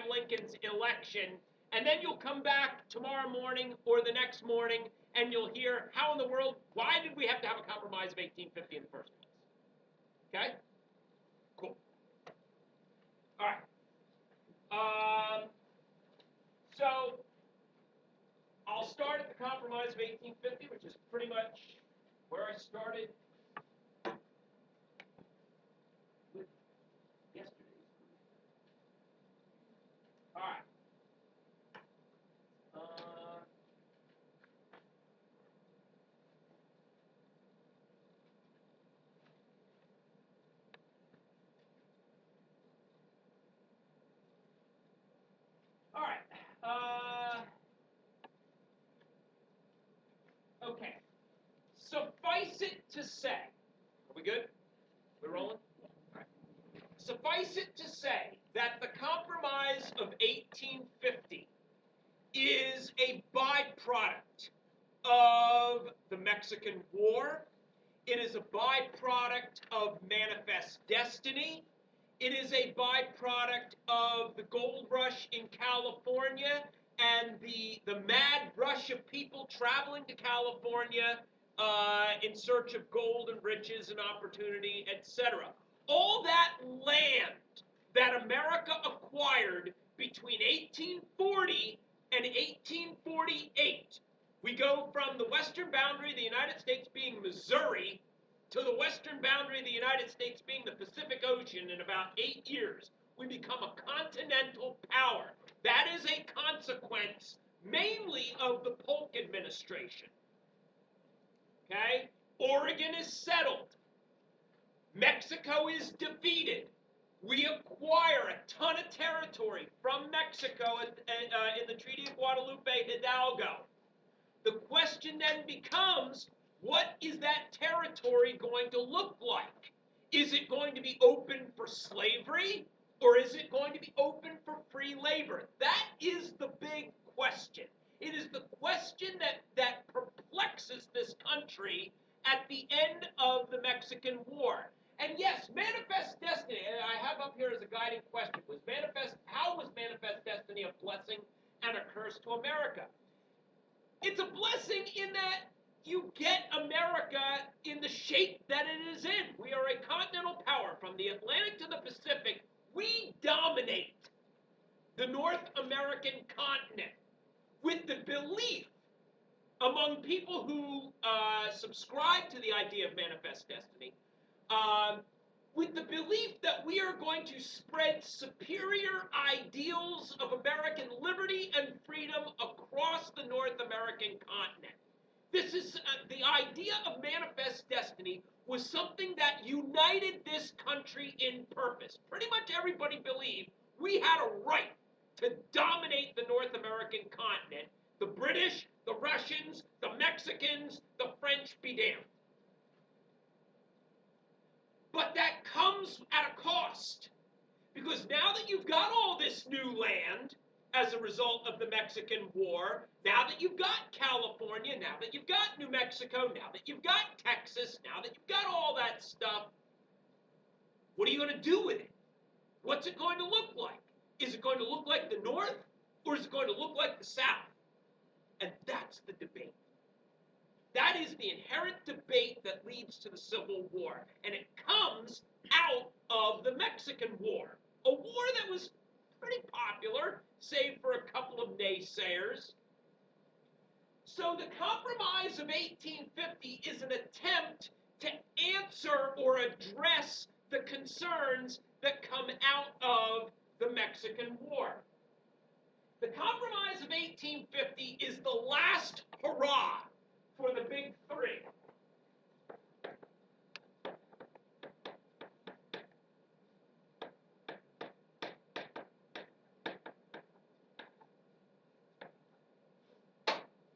Lincoln's election, and then you'll come back tomorrow morning or the next morning and you'll hear how in the world, why did we have to have a compromise of 1850 in the first place? Okay? Cool. All right. So I'll start at the compromise of 1850, which is pretty much where I started with yesterday's. All right. All right. Okay. Suffice it to say, are we good? We rolling? All right. Suffice it to say that the Compromise of 1850 is a byproduct of the Mexican War. It is a byproduct of Manifest Destiny. It is a byproduct of the gold rush in California and the mad rush of people traveling to California in search of gold and riches and opportunity, etc. All that land that America acquired between 1840 and 1848. We go from the western boundary of the United States being Missouri to the western boundary of the United States being the Pacific Ocean in about 8 years. We become a continental power. That is a consequence mainly of the Polk administration. Okay? Oregon is settled. Mexico is defeated. We acquire a ton of territory from Mexico in the Treaty of Guadalupe Hidalgo. The question then becomes, what is that territory going to look like? Is it going to be open for slavery, or is it going to be open for free labor? That is the big question. It is the question that perplexes this country at the end of the Mexican War. And yes, Manifest Destiny, I have up here as a guiding question, how was Manifest Destiny a blessing and a curse to America? It's a blessing in that you get America in the shape that it is in. We are a continental power. From the Atlantic to the Pacific, we dominate the North American continent with the belief among people who subscribe to the idea of Manifest Destiny, with the belief that we are going to spread superior ideals of American liberty and freedom across the North American continent. This is the idea of Manifest Destiny was something that united this country in purpose. Pretty much everybody believed we had a right to dominate the North American continent. The British, the Russians, the Mexicans, the French be damned. But that comes at a cost. Because now that you've got all this new land as a result of the Mexican War, now that you've got California, now that you've got New Mexico, now that you've got Texas, now that you've got all that stuff, what are you going to do with it? What's it going to look like? Is it going to look like the North, or is it going to look like the South? And that's the debate. That is the inherent debate that leads to the Civil War. And it comes out of the Mexican War, a war that was pretty popular, save for a couple of naysayers. So the Compromise of 1850 is an attempt to answer or address the concerns that come out of the Mexican War. The Compromise of 1850 is the last hurrah for the big three.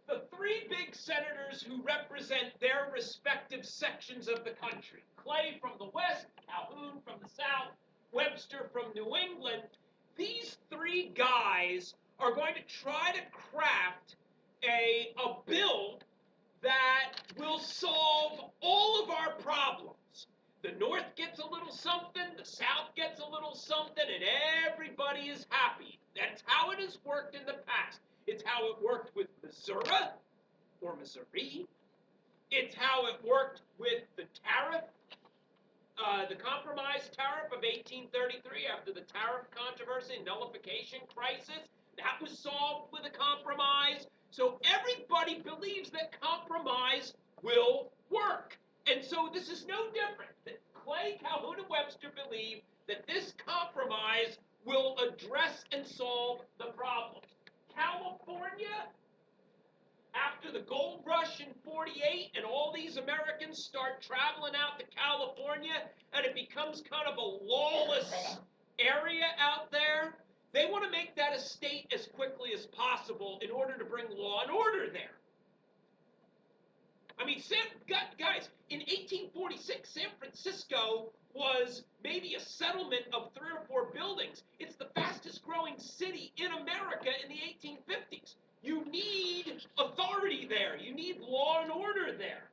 The three big senators who represent their respective sections of the country, Clay from the West, Calhoun from the South, Webster from New England, these three guys are going to try to craft a bill that will solve all of our problems. The North gets a little something, the South gets a little something, and everybody is happy. worked in the past. It's how it worked with Missouri or Missouri. It's how it worked with the tariff, the compromise tariff of 1833 after the tariff controversy and nullification crisis. That was solved with a compromise. So everybody believes that compromise will work. And so this is no different. That Clay, Calhoun, and Webster believe that this compromise will address and solve the problems. California, after the gold rush in 48 and all these Americans start traveling out to California and it becomes kind of a lawless area out there, they want to make that a state as quickly as possible in order to bring law and order there. I mean, guys, in 1846, San Francisco was maybe a settlement of 3 or 4 buildings. It's the fastest growing city in America in the 1850s. You need authority there. You need law and order there.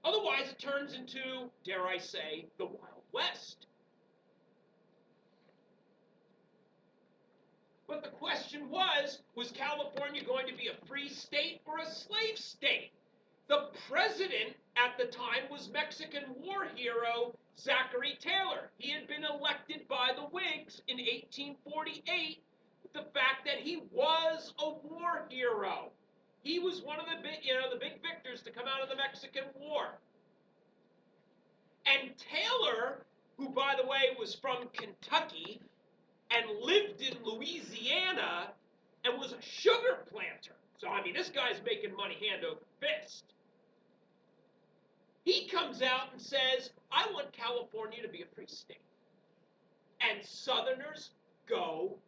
Otherwise, it turns into, dare I say, the Wild West. But the question was California going to be a free state or a slave state? The president at the time was Mexican war hero Zachary Taylor. He had been elected by the Whigs in 1848 with the fact that he was a war hero. He was one of the big victors to come out of the Mexican War. And Taylor, who by the way was from Kentucky and lived in Louisiana and was a sugar planter. So I mean, this guy's making money hand over fist. He comes out and says, I want California to be a free state. And Southerners go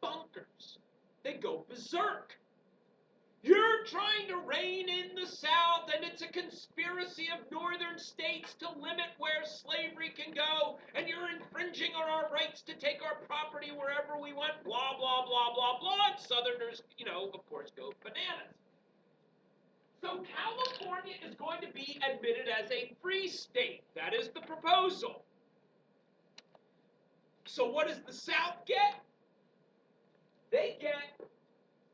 bonkers. They go berserk. You're trying to rein in the South, and it's a conspiracy of northern states to limit where slavery can go, and you're infringing on our rights to take our property wherever we want, blah, blah, blah, blah, blah. And Southerners, of course, go bananas. So California is going to be admitted as a free state. That is the proposal. So what does the South get? They get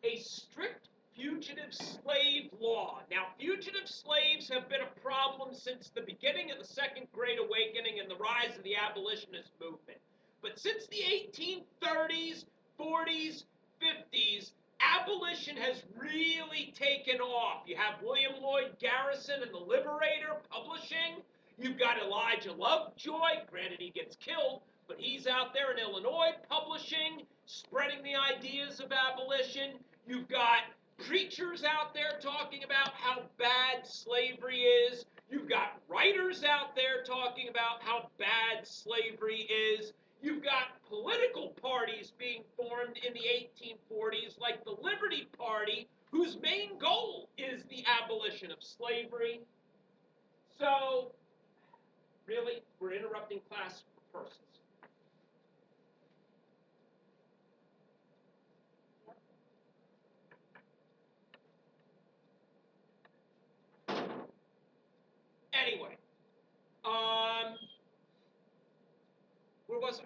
a strict fugitive slave law. Now, fugitive slaves have been a problem since the beginning of the Second Great Awakening and the rise of the abolitionist movement. But since the 1830s, 40s, 50s, abolition has really taken off. You have William Lloyd Garrison and the Liberator publishing. You've got Elijah Lovejoy. Granted, he gets killed, but he's out there in Illinois publishing, spreading the ideas of abolition. You've got preachers out there talking about how bad slavery is. You've got writers out there talking about how bad slavery is. You've got political parties being formed in the 1840s, like the Liberty Party, whose main goal is the abolition of slavery. So, really, we're interrupting class for persons. Anyway, where was I?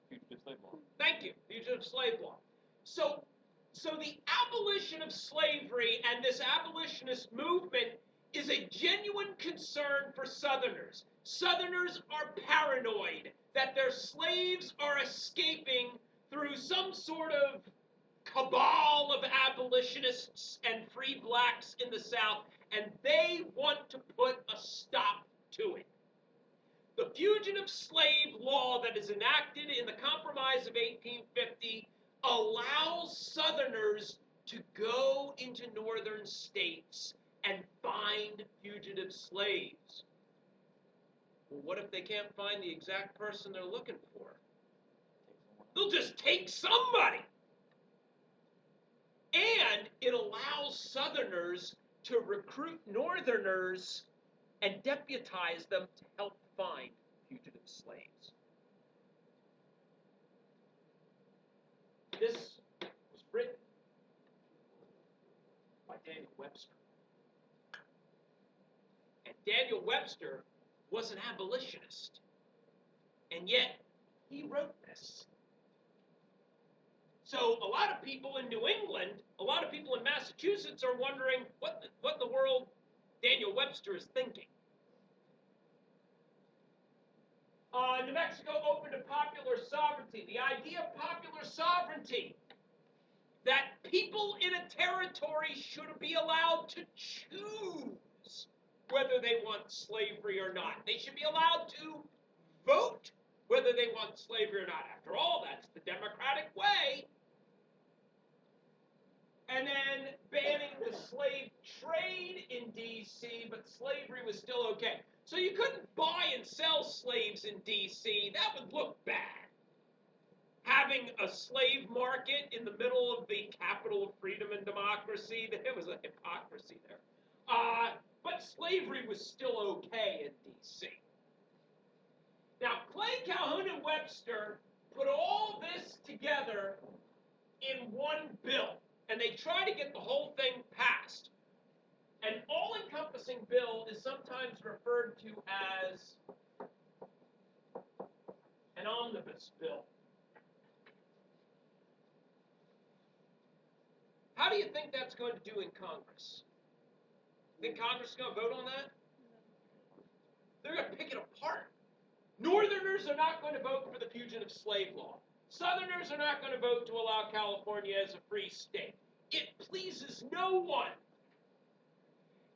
Fugitive slave law. Thank you, fugitive slave law. So the abolition of slavery and this abolitionist movement is a genuine concern for Southerners. Southerners are paranoid that their slaves are escaping through some sort of cabal of abolitionists and free blacks in the South, and they want to put a stop to it. The fugitive slave law that is enacted in the Compromise of 1850 allows Southerners to go into northern states and find fugitive slaves. Well, what if they can't find the exact person they're looking for? They'll just take somebody. And it allows Southerners to recruit Northerners and deputize them to help find fugitive slaves. This was written by Daniel Webster. And Daniel Webster was an abolitionist. And yet, he wrote this. So a lot of people in New England, a lot of people in Massachusetts are wondering what the world Daniel Webster is thinking. New Mexico open to popular sovereignty. The idea of popular sovereignty, that people in a territory should be allowed to choose whether they want slavery or not. They should be allowed to vote whether they want slavery or not. After all, that's the democratic way. And then banning the slave trade in D.C., but slavery was still okay. So you couldn't buy and sell slaves in D.C. That would look bad. Having a slave market in the middle of the capital of freedom and democracy, there was a hypocrisy there. But slavery was still okay in D.C. Now, Clay, Calhoun, and Webster put all this together in one bill, and they try to get the whole thing passed. An all-encompassing bill is sometimes referred to as an omnibus bill. How do you think that's going to do in Congress? Think Congress is going to vote on that? They're going to pick it apart. Northerners are not going to vote for the fugitive slave law. Southerners are not going to vote to allow California as a free state. It pleases no one.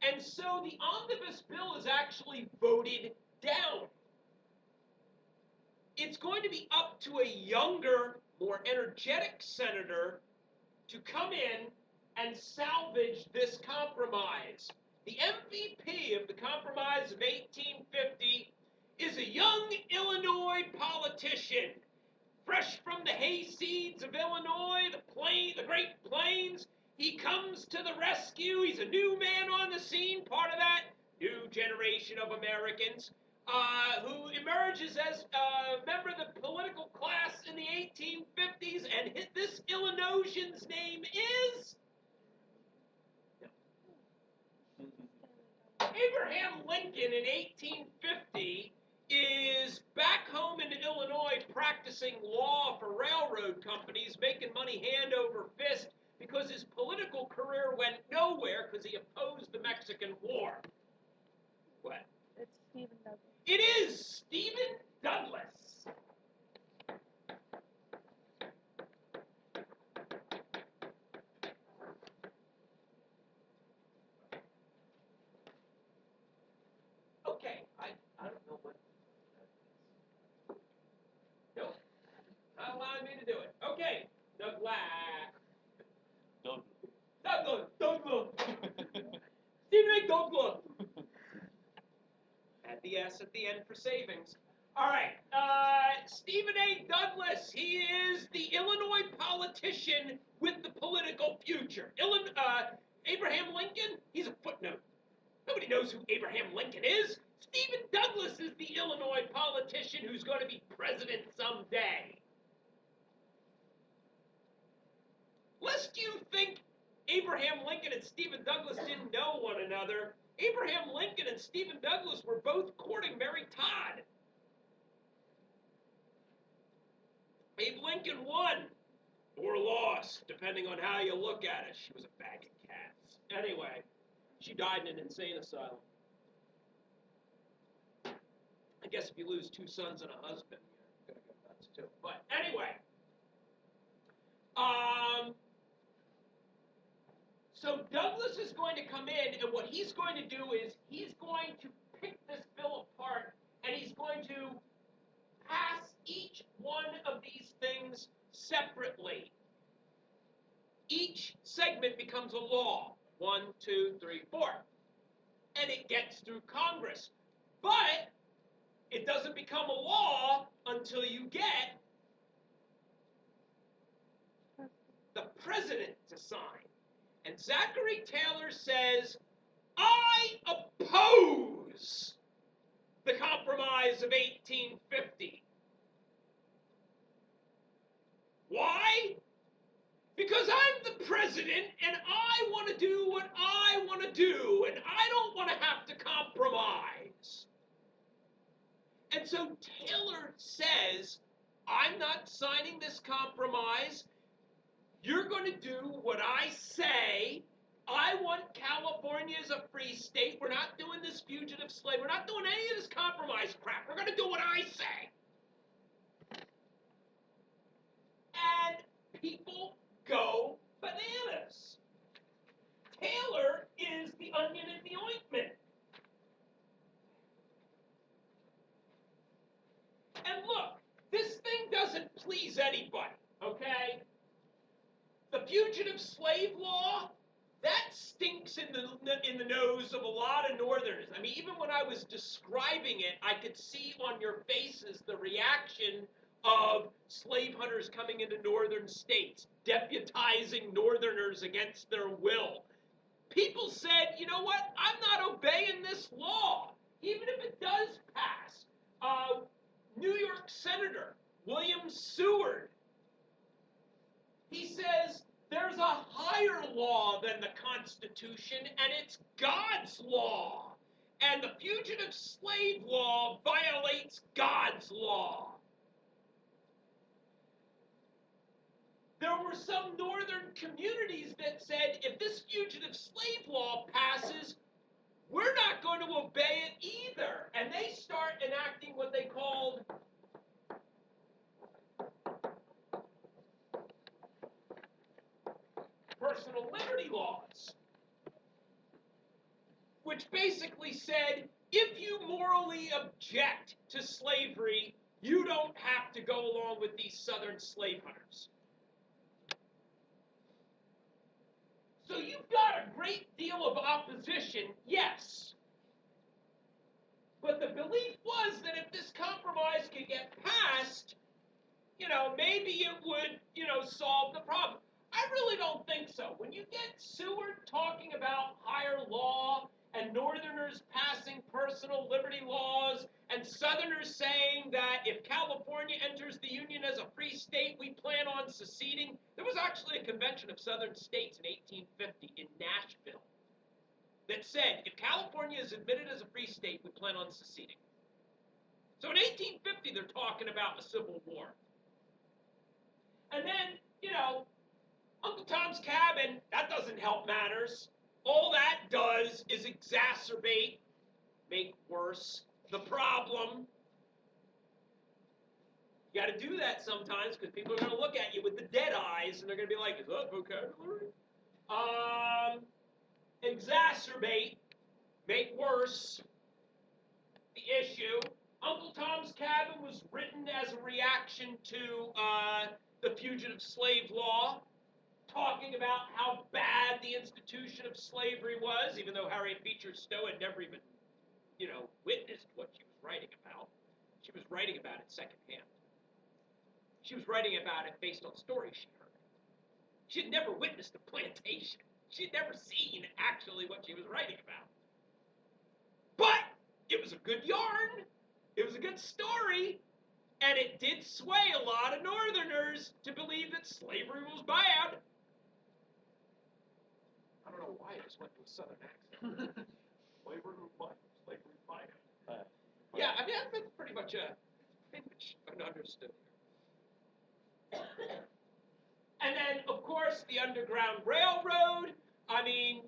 And so the omnibus bill is actually voted down. It's going to be up to a younger, more energetic senator to come in and salvage this compromise. The MVP of the compromise of 1850 is a young Illinois politician, fresh from the hayseeds of Illinois, the Great Plains. He comes to the rescue. He's a new man on the scene, part of that new generation of Americans who emerges as a member of the political class in the 1850s, and this Illinoisian's name is Abraham Lincoln. In 1850 is back home in Illinois practicing law for railroad companies, making money hand over fist because his political career went nowhere because he opposed the Mexican War. What? It's Stephen Douglas. It is Stephen Douglas. Okay, I don't know what. Nope, not allowing me to do it. Okay, Douglas. Douglas. Stephen A. Douglas. Add the S at the end for savings. All right, Stephen A. Douglas. He is the Illinois politician with the political future. Abraham Lincoln, he's a footnote. Nobody knows who Abraham Lincoln is. Stephen Douglas is the Illinois politician who's going to be president someday. Lest you think Abraham Lincoln and Stephen Douglas didn't know one another, Abraham Lincoln and Stephen Douglas were both courting Mary Todd. Abe Lincoln won, or lost, depending on how you look at it. She was a bag of cats. Anyway, she died in an insane asylum. I guess if you lose 2 sons and a husband, you're going to go nuts too. But anyway, so Douglas is going to come in, and what he's going to do is he's going to pick this bill apart, and he's going to pass each one of these things separately. Each segment becomes a law. 1, 2, 3, 4. And it gets through Congress. But it doesn't become a law until you get the president to sign. And Zachary Taylor says, I oppose the Compromise of 1850. Why? Because I'm the president and I want to do what I want to do, and I don't want to have to compromise. And so Taylor says, I'm not signing this compromise. You're going to do what I say. I want California as a free state. We're not doing this fugitive slave. We're not doing any of this compromise crap. We're going to do what I say. And people go bananas. Taylor is the onion in the ointment. And look, this thing doesn't please anybody, okay? The fugitive slave law, that stinks in the nose of a lot of Northerners. I mean, even when I was describing it, I could see on your faces the reaction of slave hunters coming into northern states, deputizing Northerners against their will. People said, you know what, I'm not obeying this law, even if it does pass. New York Senator William Seward, he says there's a higher law than the Constitution, and it's God's law. And the fugitive slave law violates God's law. There were some northern communities that said, if this fugitive slave law passes, we're not going to obey it either. And they start enacting what they called personal liberty laws, which basically said, if you morally object to slavery, you don't have to go along with these southern slave hunters. So you've got a great deal of opposition, yes. But the belief was that if this compromise could get passed, maybe it would, solve the problem. I really don't think so. When you get Seward talking about higher law and Northerners passing personal liberty laws and Southerners saying that if California enters the Union as a free state, we plan on seceding. There was actually a convention of Southern states in 1850 in Nashville that said if California is admitted as a free state, we plan on seceding. So in 1850, they're talking about a civil war. And then, Uncle Tom's Cabin, that doesn't help matters. All that does is exacerbate, make worse, the problem. You got to do that sometimes because people are going to look at you with the dead eyes and they're going to be like, is that vocabulary? Exacerbate, make worse the issue. Uncle Tom's Cabin was written as a reaction to the fugitive slave law, talking about how bad the institution of slavery was, even though Harriet Beecher Stowe had never even, witnessed what she was writing about. She was writing about it secondhand. She was writing about it based on stories she heard. She had never witnessed a plantation. She had never seen actually what she was writing about. But it was a good yarn. It was a good story. And it did sway a lot of Northerners to believe that slavery was bad. I don't know why I just went to a Southern accent. Slavery was bad. Slavery was bad. Yeah, I mean, that's pretty much understood here. And then, of course, the Underground Railroad. I mean,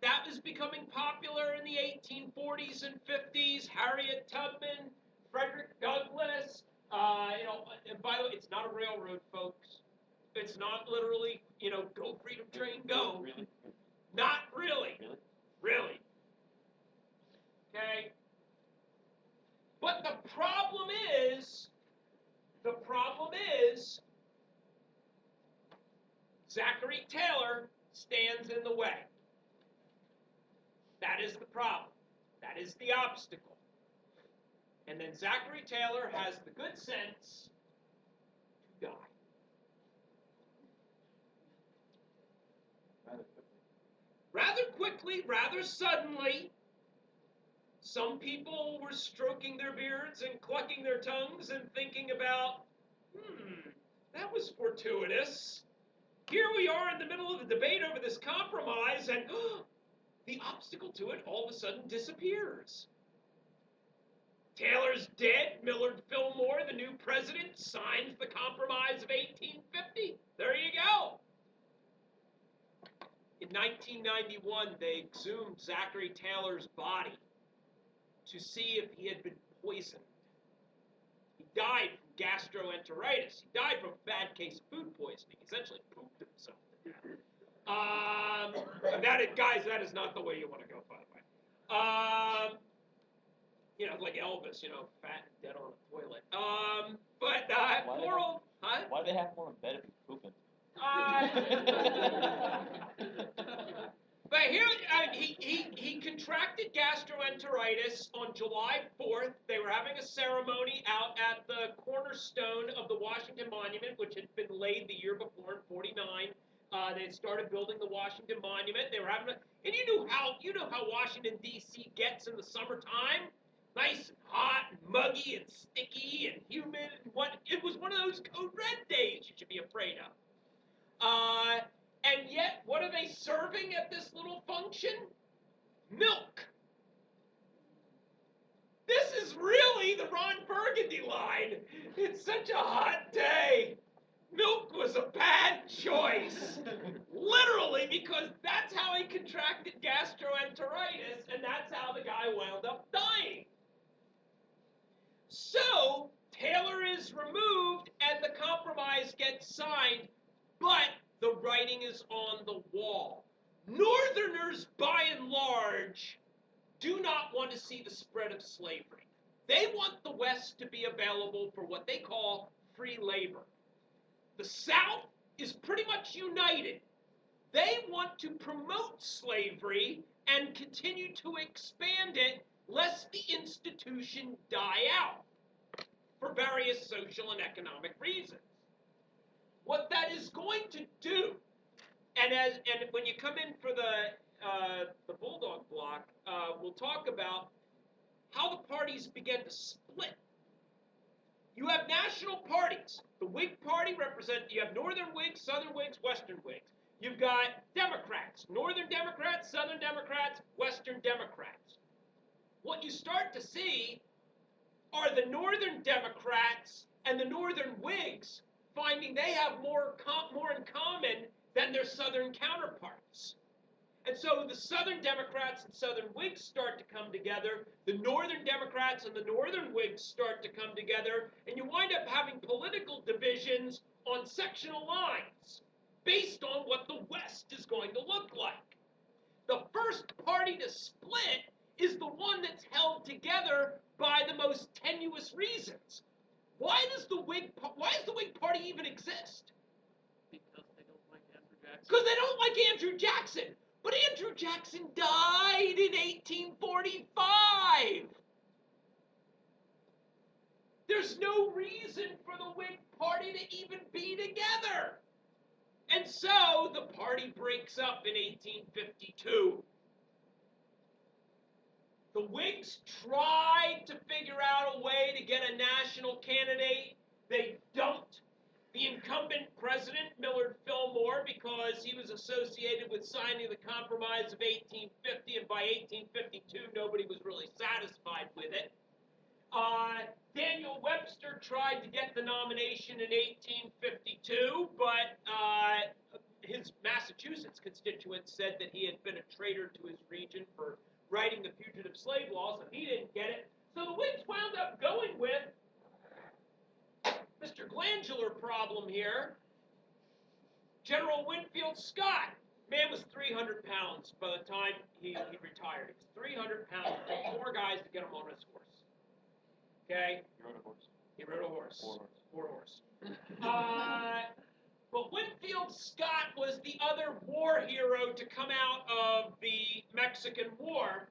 that was becoming popular in the 1840s and 50s. Harriet Tubman, Frederick Douglass. And by the way, it's not a railroad, folks. It's not literally, go freedom train, go. Really? Not really. Really. Okay? But the problem is, Zachary Taylor stands in the way. That is the problem. That is the obstacle. And then Zachary Taylor has the good sense to die. Rather quickly, rather suddenly. Some people were stroking their beards and clucking their tongues and thinking about, that was fortuitous. Here we are in the middle of the debate over this compromise, and the obstacle to it all of a sudden disappears. Taylor's dead. Millard Fillmore, the new president, signs the Compromise of 1850. There you go. In 1991, they exhumed Zachary Taylor's body to see if he had been poisoned. He died from gastroenteritis. He died from a bad case of food poisoning. He essentially pooped himself to death. Guys, that is not the way you want to go, by the way. Like Elvis, fat and dead on a toilet. Poor old, huh? Why do they have more in bed if he's pooping? But here, he contracted gastroenteritis on July 4th. They were having a ceremony out at the cornerstone of the Washington Monument, which had been laid the year before in '49. They had started building the Washington Monument. They were having and you know how Washington D.C. gets in the summertime, nice and hot and muggy and sticky and humid. It was one of those code red days you should be afraid of. And yet, what are they serving at this little function? Milk. This is really the Ron Burgundy line. It's such a hot day. Milk was a bad choice. Literally, because that's how he contracted gastroenteritis, and that's how the guy wound up dying. So, Taylor is removed, and the compromise gets signed, but the writing is on the wall. Northerners, by and large, do not want to see the spread of slavery. They want the West to be available for what they call free labor. The South is pretty much united. They want to promote slavery and continue to expand it, lest the institution die out for various social and economic reasons. What that is going to do, and when you come in for the Bulldog block, we'll talk about how the parties began to split. You have national parties. The Whig Party you have Northern Whigs, Southern Whigs, Western Whigs. You've got Democrats, Northern Democrats, Southern Democrats, Western Democrats. What you start to see are the Northern Democrats and the Northern Whigs finding they have more in common than their Southern counterparts. And so the Southern Democrats and Southern Whigs start to come together, the Northern Democrats and the Northern Whigs start to come together, and you wind up having political divisions on sectional lines based on what the West is going to look like. The first party to split is the one that's held together by the most tenuous reasons. Why does the Whig Party even exist? Because they don't like Andrew Jackson. Because they don't like Andrew Jackson. But Andrew Jackson died in 1845. There's no reason for the Whig Party to even be together. And so the party breaks up in 1852. The Whigs tried to figure out a way to get a national candidate. They don't. The incumbent president, Millard Fillmore, because he was associated with signing the Compromise of 1850, and by 1852, nobody was really satisfied with it. Daniel Webster tried to get the nomination in 1852, but his Massachusetts constituents said that he had been a traitor to his region for writing the Fugitive Slave Law, so he didn't get it. So the Whigs wound up going with Mr. Glandular problem here. General Winfield Scott. Man was 300 pounds by the time he retired. He was 300 pounds. It took 4 guys to get him on his horse. Okay? He rode a horse. He rode a horse. 4 horse. But Winfield Scott was the other war hero to come out of the Mexican War.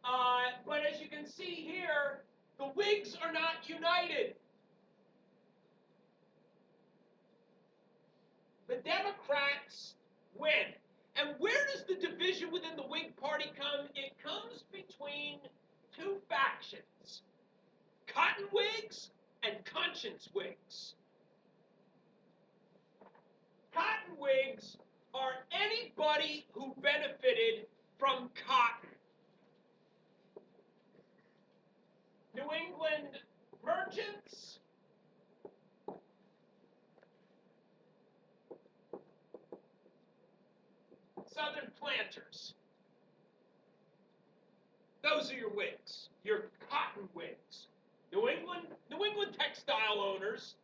But as you can see here, the Whigs are not united. The Democrats win. And where does the division within the Whig Party come? It comes between 2 factions, Cotton Whigs and Conscience Whigs. Cotton Whigs are anybody who benefited from cotton. New England merchants, Southern planters. Those are your Whigs, your cotton Whigs. New England textile owners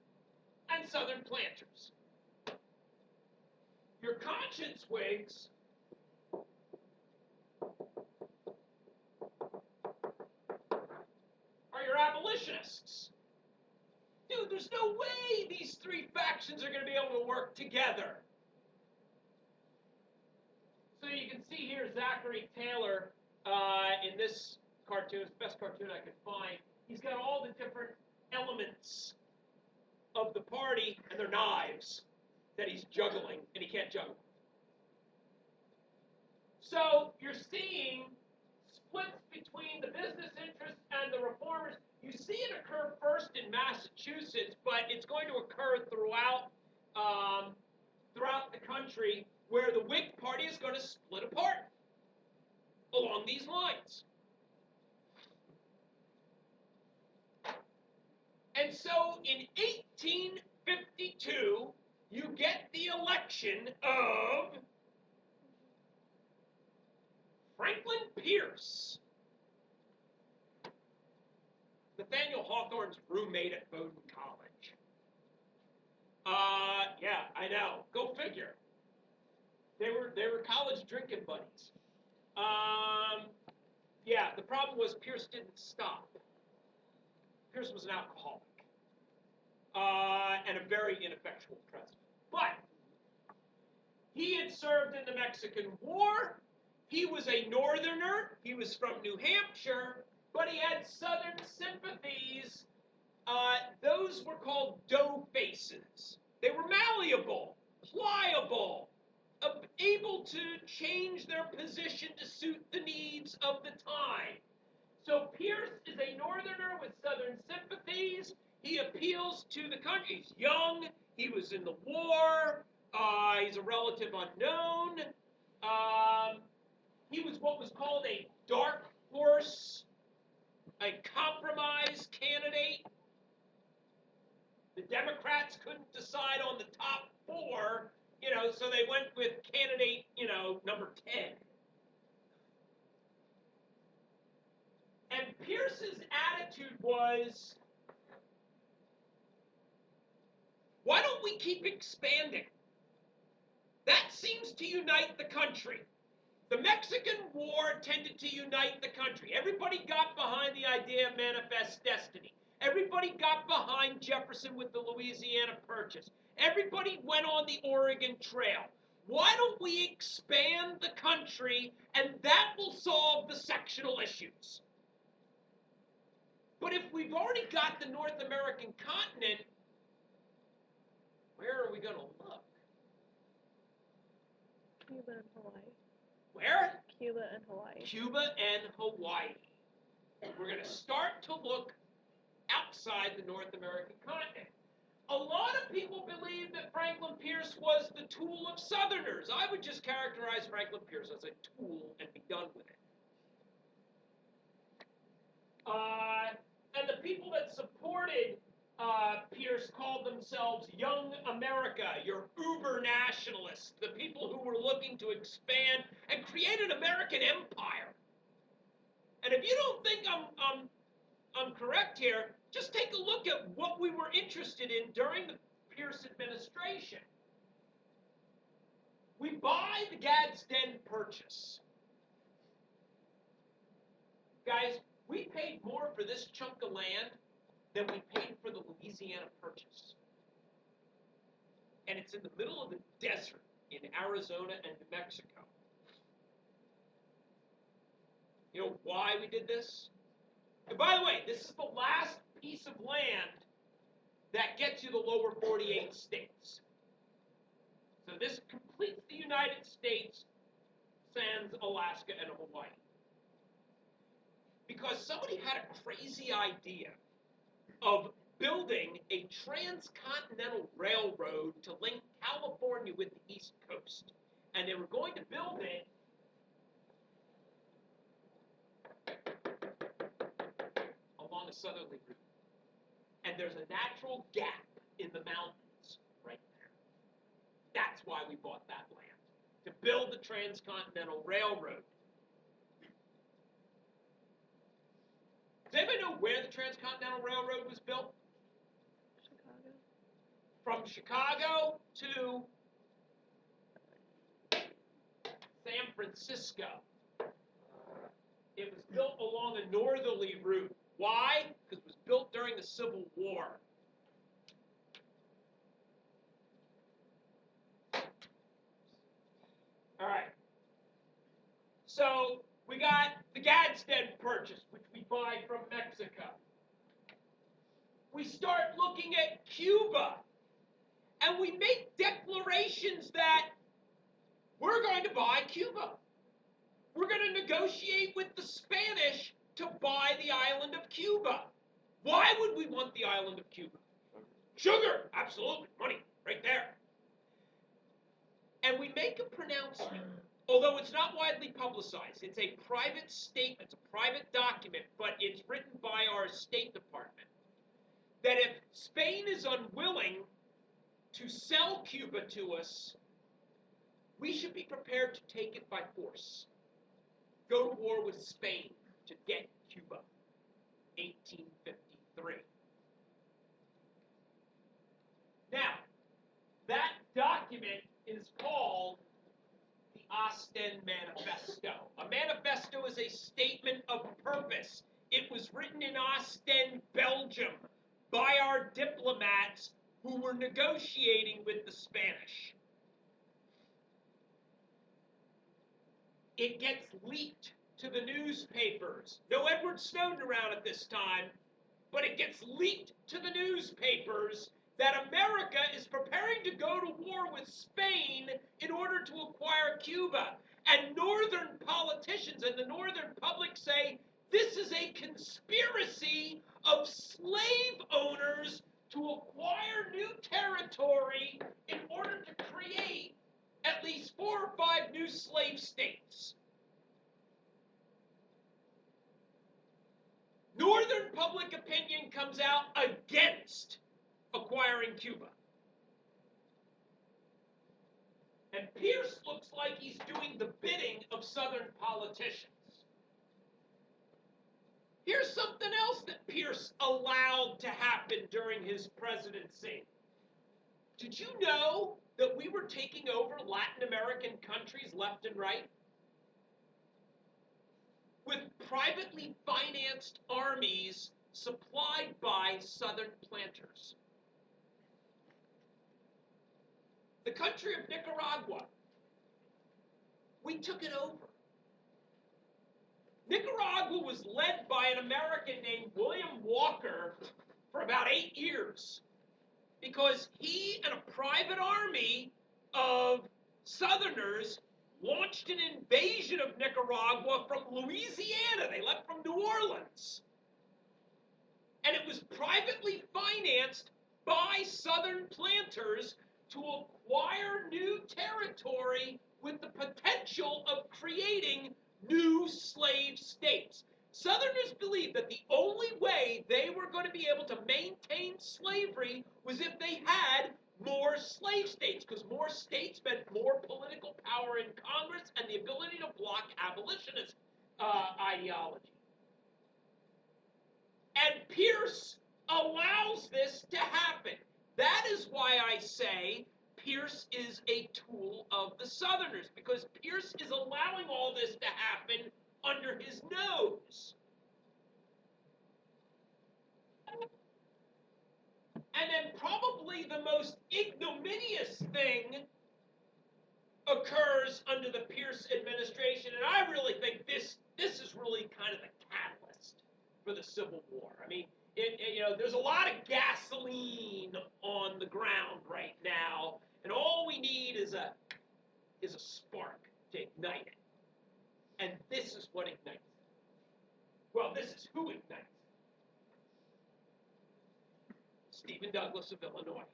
and Southern planters. Your conscience Whigs are your abolitionists. Dude, there's no way these three factions are going to be able to work together. So you can see here Zachary Taylor in this cartoon, it's the best cartoon I could find. He's got all the different elements of the party and their knives that he's juggling, and he can't juggle. So you're seeing splits between the business interests and the reformers. You see it occur first in Massachusetts, but it's going to occur throughout the country, where the Whig Party is going to split apart along these lines. And so in 1852, you get the election of Franklin Pierce, Nathaniel Hawthorne's roommate at Bowdoin College. Yeah, I know. Go figure. They were college drinking buddies. Yeah, the problem was Pierce didn't stop. Pierce was an alcoholic and a very ineffectual president. But he had served in the Mexican War. He was a Northerner. He was from New Hampshire, but he had Southern sympathies. Those were called dough faces. They were malleable, pliable, able to change their position to suit the needs of the time. So Pierce is a Northerner with Southern sympathies. He appeals to the country. He's young. He was in the war. He's a relative unknown. He was what was called a dark horse, a compromise candidate. The Democrats couldn't decide on the top four, so they went with candidate, number 10. And Pierce's attitude was, why don't we keep expanding? That seems to unite the country. The Mexican War tended to unite the country. Everybody got behind the idea of manifest destiny. Everybody got behind Jefferson with the Louisiana Purchase. Everybody went on the Oregon Trail. Why don't we expand the country, and that will solve the sectional issues? But if we've already got the North American continent, where are we going to look? Cuba and Hawaii. Where? Cuba and Hawaii. Cuba and Hawaii. We're going to start to look outside the North American continent. A lot of people believe that Franklin Pierce was the tool of Southerners. I would just characterize Franklin Pierce as a tool and be done with it. And the people that supported Pierce called themselves Young America, your uber nationalists, the people who were looking to expand and create an American empire. And if you don't think I'm correct here, just take a look at what we were interested in during the Pierce administration. We buy the Gadsden Purchase. Guys, we paid more for this chunk of land than we paid for the Louisiana Purchase. And it's in the middle of the desert in Arizona and New Mexico. You know why we did this? And by the way, this is the last piece of land that gets you the lower 48 states. So this completes the United States, sans Alaska and Hawaii. Because somebody had a crazy idea of building a transcontinental railroad to link California with the East Coast. And they were going to build it along a southerly route. And there's a natural gap in the mountains right there. That's why we bought that land, to build the Transcontinental Railroad. Does anybody know where the Transcontinental Railroad was built? Chicago. From Chicago to San Francisco. It was built along a northerly route. Why? Because it was built during the Civil War. All right. So we got the Gadsden Purchase, which we buy from Mexico. We start looking at Cuba, and we make declarations that we're going to buy Cuba. We're going to negotiate with the Spanish to buy the island of Cuba. Why would we want the island of Cuba? Sugar, absolutely, money, right there. And we make a pronouncement, although it's not widely publicized. It's a private statement, it's a private document, but it's written by our State Department, that if Spain is unwilling to sell Cuba to us, we should be prepared to take it by force. Go to war with Spain to get Cuba. 1853. Now, that document is called the Ostend Manifesto. A manifesto is a statement of purpose. It was written in Ostend, Belgium, by our diplomats who were negotiating with the Spanish. It gets leaked to the newspapers. No Edward Snowden around at this time, but it gets leaked to the newspapers that America is preparing to go to war with Spain in order to acquire Cuba. And northern politicians and the northern public say this is a conspiracy of slave owners to acquire new territory in order to create at least 4 or 5 new slave states. Northern public opinion comes out against acquiring Cuba. And Pierce looks like he's doing the bidding of Southern politicians. Here's something else that Pierce allowed to happen during his presidency. Did you know that we were taking over Latin American countries left and right? With privately financed armies supplied by Southern planters. The country of Nicaragua, we took it over. Nicaragua was led by an American named William Walker for about 8 years because he and a private army of Southerners launched an invasion of Nicaragua from Louisiana. They left from New Orleans. And it was privately financed by Southern planters to acquire new territory with the potential of creating new slave states. Southerners believed that the only way they were going to be able to maintain slavery was if they had more slave states, because more states meant more political power in Congress and the ability to block abolitionist ideology. And Pierce allows this to happen. That is why I say Pierce is a tool of the Southerners, because Pierce is allowing all this to happen under his nose. And then probably the most ignominious thing occurs under the Pierce administration, and I really think this is really kind of the catalyst for the Civil War. I mean, there's a lot of gasoline on the ground right now, and all we need is a spark to ignite it. And this is what ignites it. Well, this is who ignites it. Stephen Douglas of Illinois.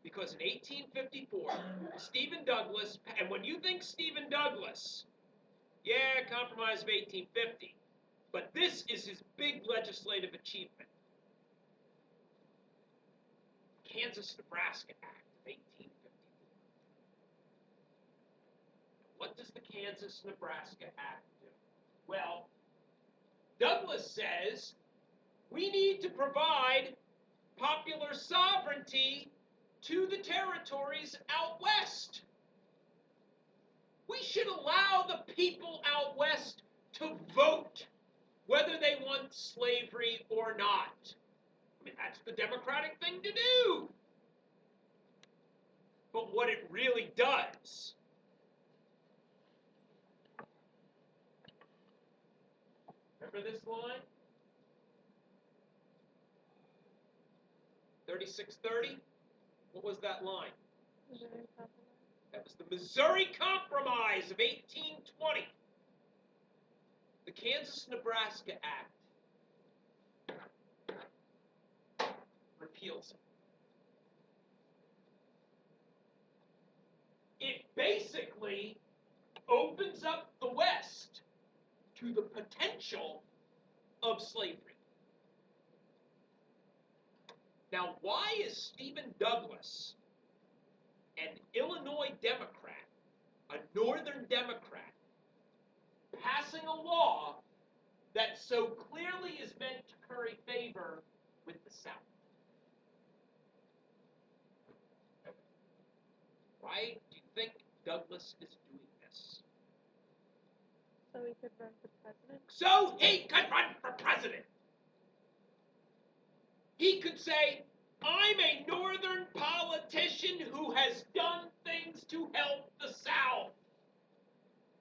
Because in 1854, Stephen Douglas, and when you think Stephen Douglas, yeah, Compromise of 1850, but this is his big legislative achievement. Kansas-Nebraska Act of 1854. Kansas-Nebraska Act do? Well, Douglas says we need to provide popular sovereignty to the territories out west. We should allow the people out west to vote whether they want slavery or not. I mean, that's the democratic thing to do. But what it really does, remember this line? 3630? What was that line? Missouri Compromise. That was the Missouri Compromise of 1820. The Kansas-Nebraska Act repeals it. It basically opens up the West to the potential of slavery. Now, why is Stephen Douglas, an Illinois Democrat, a Northern Democrat, passing a law that so clearly is meant to curry favor with the South? Why do you think Douglas is doing this? So he could run for president? So he could run for president. He could say, I'm a Northern politician who has done things to help the South.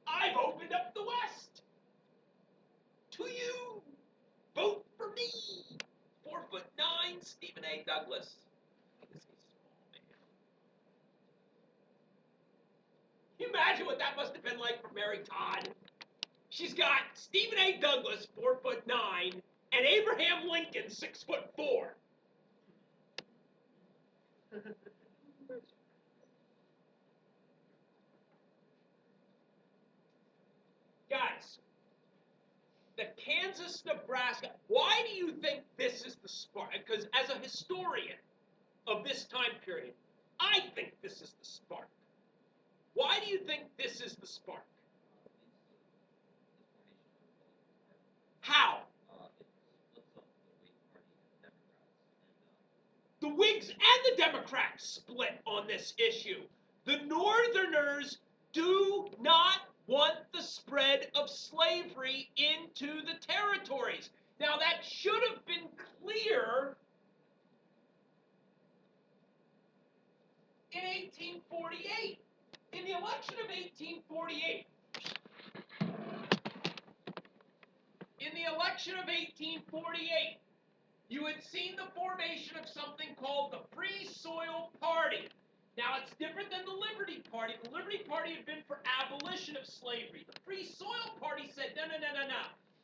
I've opened up the West to you. Vote for me. 4'9", Stephen A. Douglas. He is a small man. Can you imagine what that must have been like for Mary Todd? She's got Stephen A. Douglas, 4'9", and Abraham Lincoln, 6'4". Guys, the Kansas-Nebraska, why do you think this is the spark? Because as a historian of this time period, I think this is the spark. Why do you think this is the spark? How? The Whigs and the Democrats split on this issue. The Northerners do not want the spread of slavery into the territories. Now, that should have been clear in 1848. In the election of 1848, you had seen the formation of something called the Free Soil Party. Now, it's different than the Liberty Party. The Liberty Party had been for abolition of slavery. The Free Soil Party said, no.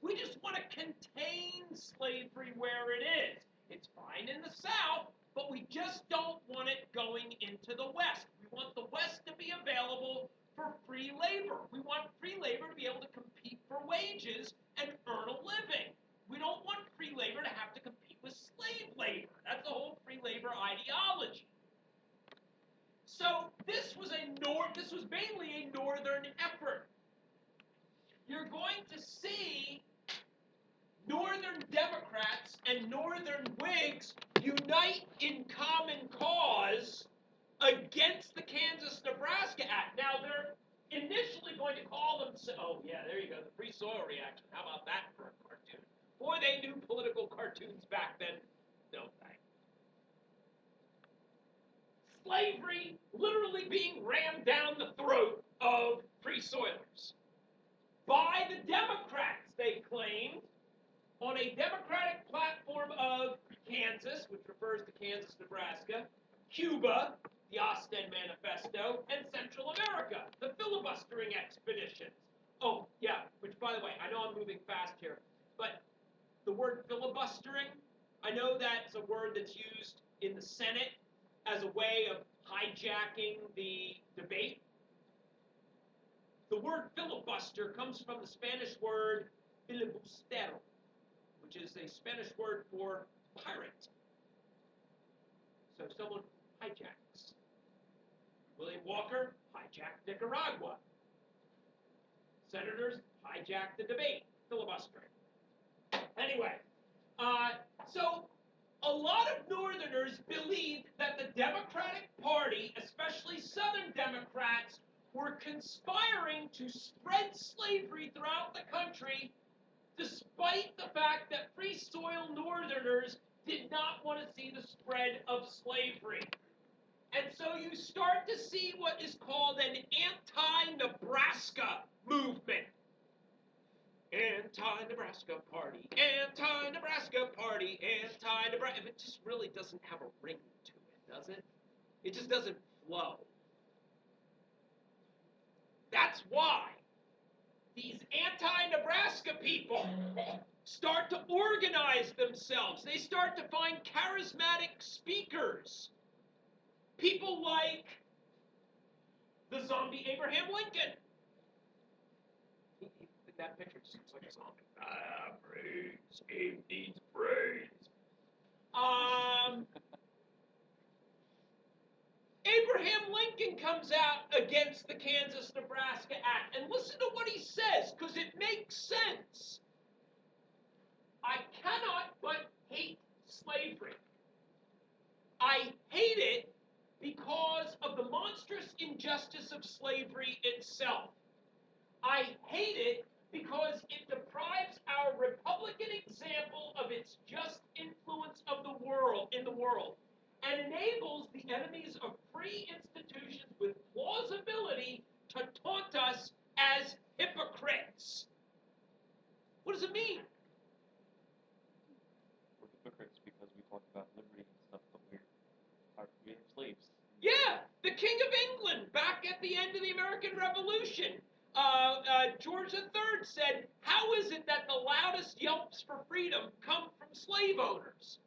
We just want to contain slavery where it is. It's fine in the South, but we just don't want it going into the West. We want the West to be available for free labor. We want free labor to be able to compete for wages and earn a living. We don't want free labor to have to compete with slave labor. That's the whole free labor ideology. So this was mainly a Northern effort. You're going to see Northern Democrats and Northern Whigs unite in common cause against the Kansas-Nebraska Act. Now, they're initially going to call them, oh yeah, there you go, the Free Soil Reaction. How about that for a cartoon? Boy, they knew political cartoons back then. No thanks. Slavery literally being rammed down the throat of free soilers. By the Democrats, they claimed, on a Democratic platform of Kansas, which refers to Kansas, Nebraska, Cuba, the Ostend Manifesto, and Central America, the filibustering expeditions. Oh, yeah, which, by the way, I know I'm moving fast here, but the word filibustering, I know that's a word that's used in the Senate as a way of hijacking the debate. The word filibuster comes from the Spanish word filibustero, which is a Spanish word for pirate. So someone hijacks. William Walker hijacked Nicaragua. Senators hijacked the debate, filibustering. Anyway, so a lot of Northerners believed that the Democratic Party, especially Southern Democrats, were conspiring to spread slavery throughout the country, despite the fact that Free Soil Northerners did not want to see the spread of slavery. And so you start to see what is called an anti-Nebraska movement. Anti-Nebraska party, anti-Nebraska party, anti-Nebraska. It just really doesn't have a ring to it, does it? It just doesn't flow. That's why these anti-Nebraska people start to organize themselves. They start to find charismatic speakers. People like the zombie Abraham Lincoln. That picture just looks like a zombie. Praise. Abe needs praise. Abraham Lincoln comes out against the Kansas-Nebraska Act. And listen to what he says, because it makes sense. I cannot but hate slavery. I hate it because of the monstrous injustice of slavery itself. I hate it because it deprives our Republican example of its just influence of the world in the world and enables the enemies of free institutions with plausibility to taunt us as hypocrites. What does it mean? We're hypocrites because we talk about liberty and stuff, but we have slaves. Yeah, the King of England back at the end of the American Revolution. George III said, "How is it that the loudest yelps for freedom come from slave owners?"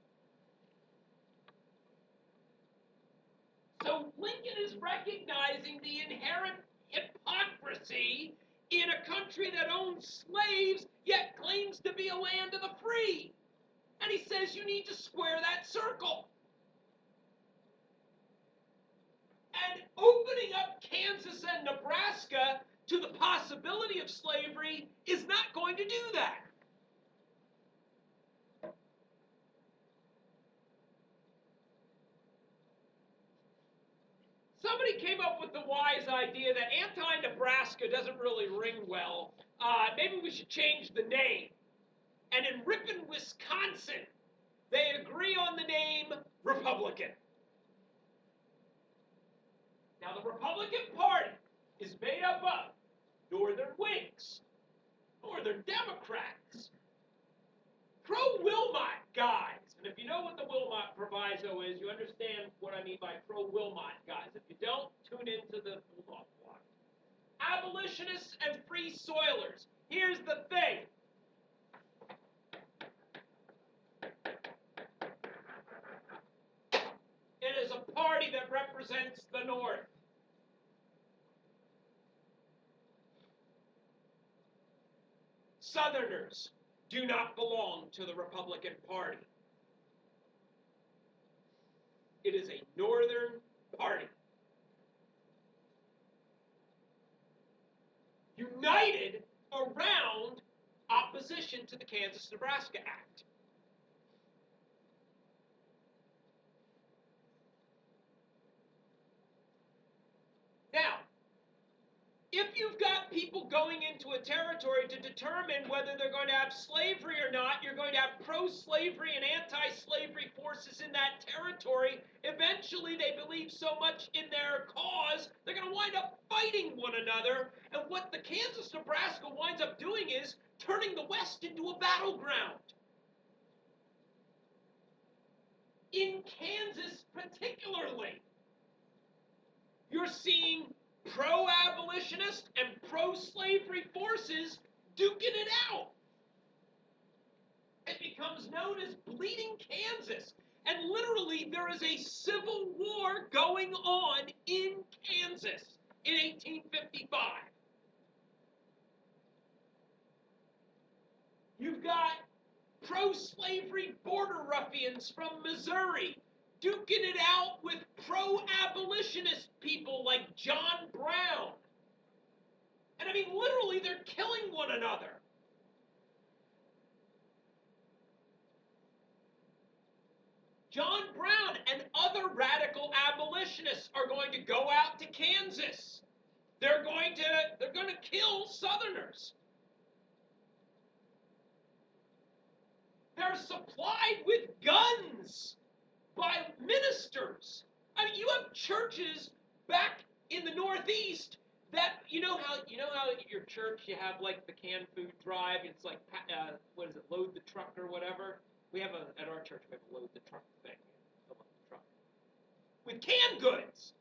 So Lincoln is recognizing the inherent hypocrisy in a country that owns slaves yet claims to be a land of the free. And he says you need to square that circle. And opening up Kansas and Nebraska to the possibility of slavery is not going to do that. Somebody came up with the wise idea that anti-Nebraska doesn't really ring well. Maybe we should change the name. And in Ripon, Wisconsin, they agree on the name Republican. Now, the Republican Party is made up of Northern Whigs, Northern Democrats, pro-Wilmot guys. And if you know what the Wilmot proviso is, you understand what I mean by pro-Wilmot guys. If you don't, tune into the Wilmot block. Abolitionists and free soilers. Here's the thing. It is a party that represents the North. Southerners do not belong to the Republican Party. It is a Northern party. United around opposition to the Kansas-Nebraska Act. Now, if you've got people going into a territory to determine whether they're going to have slavery or not, you're going to have pro-slavery and anti-slavery forces in that territory. Eventually, they believe so much in their cause, they're going to wind up fighting one another. And what the Kansas-Nebraska winds up doing is turning the West into a battleground. In Kansas, particularly, you're seeing pro-abolitionist and pro-slavery forces duking it out. It becomes known as Bleeding Kansas. And literally, there is a civil war going on in Kansas in 1855. You've got pro-slavery border ruffians from Missouri duking it out with pro-abolitionist people like John Brown. And I mean, literally, you they're killing one another. John Brown and other radical abolitionists are going to go out to Kansas. They're going to kill Southerners. They're supplied with guns by ministers. I mean, you have churches back in the Northeast that you know how at your church you have like the canned food drive. It's like what is it, load the truck or whatever. We have at our church we have a load the truck thing. Fill up the truck with canned goods.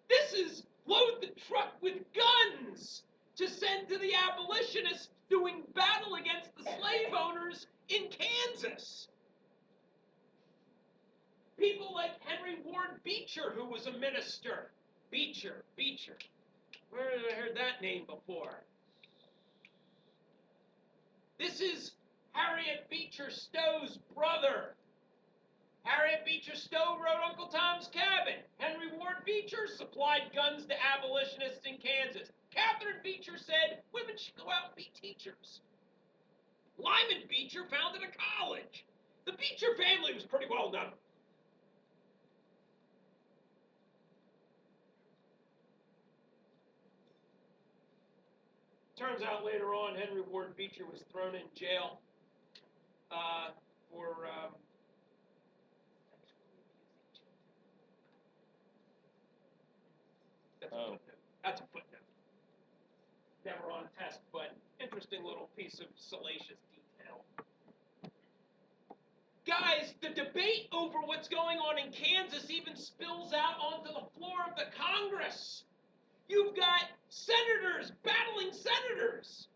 This is load the truck with guns to send to the abolitionists doing battle against the slave owners in Kansas. People like Henry Ward Beecher, who was a minister. Beecher. Where have I heard that name before? This is Harriet Beecher Stowe's brother. Harriet Beecher Stowe wrote Uncle Tom's Cabin. Henry Ward Beecher supplied guns to abolitionists in Kansas. Catherine Beecher said women should go out and be teachers. Lyman Beecher founded a college. The Beecher family was pretty well known. Turns out later on, Henry Ward Beecher was thrown in jail for that's a footnote. Never on a test, but interesting little piece of salacious detail. Guys, the debate over what's going on in Kansas even spills out onto the floor of the Congress. You've got senators battling senators.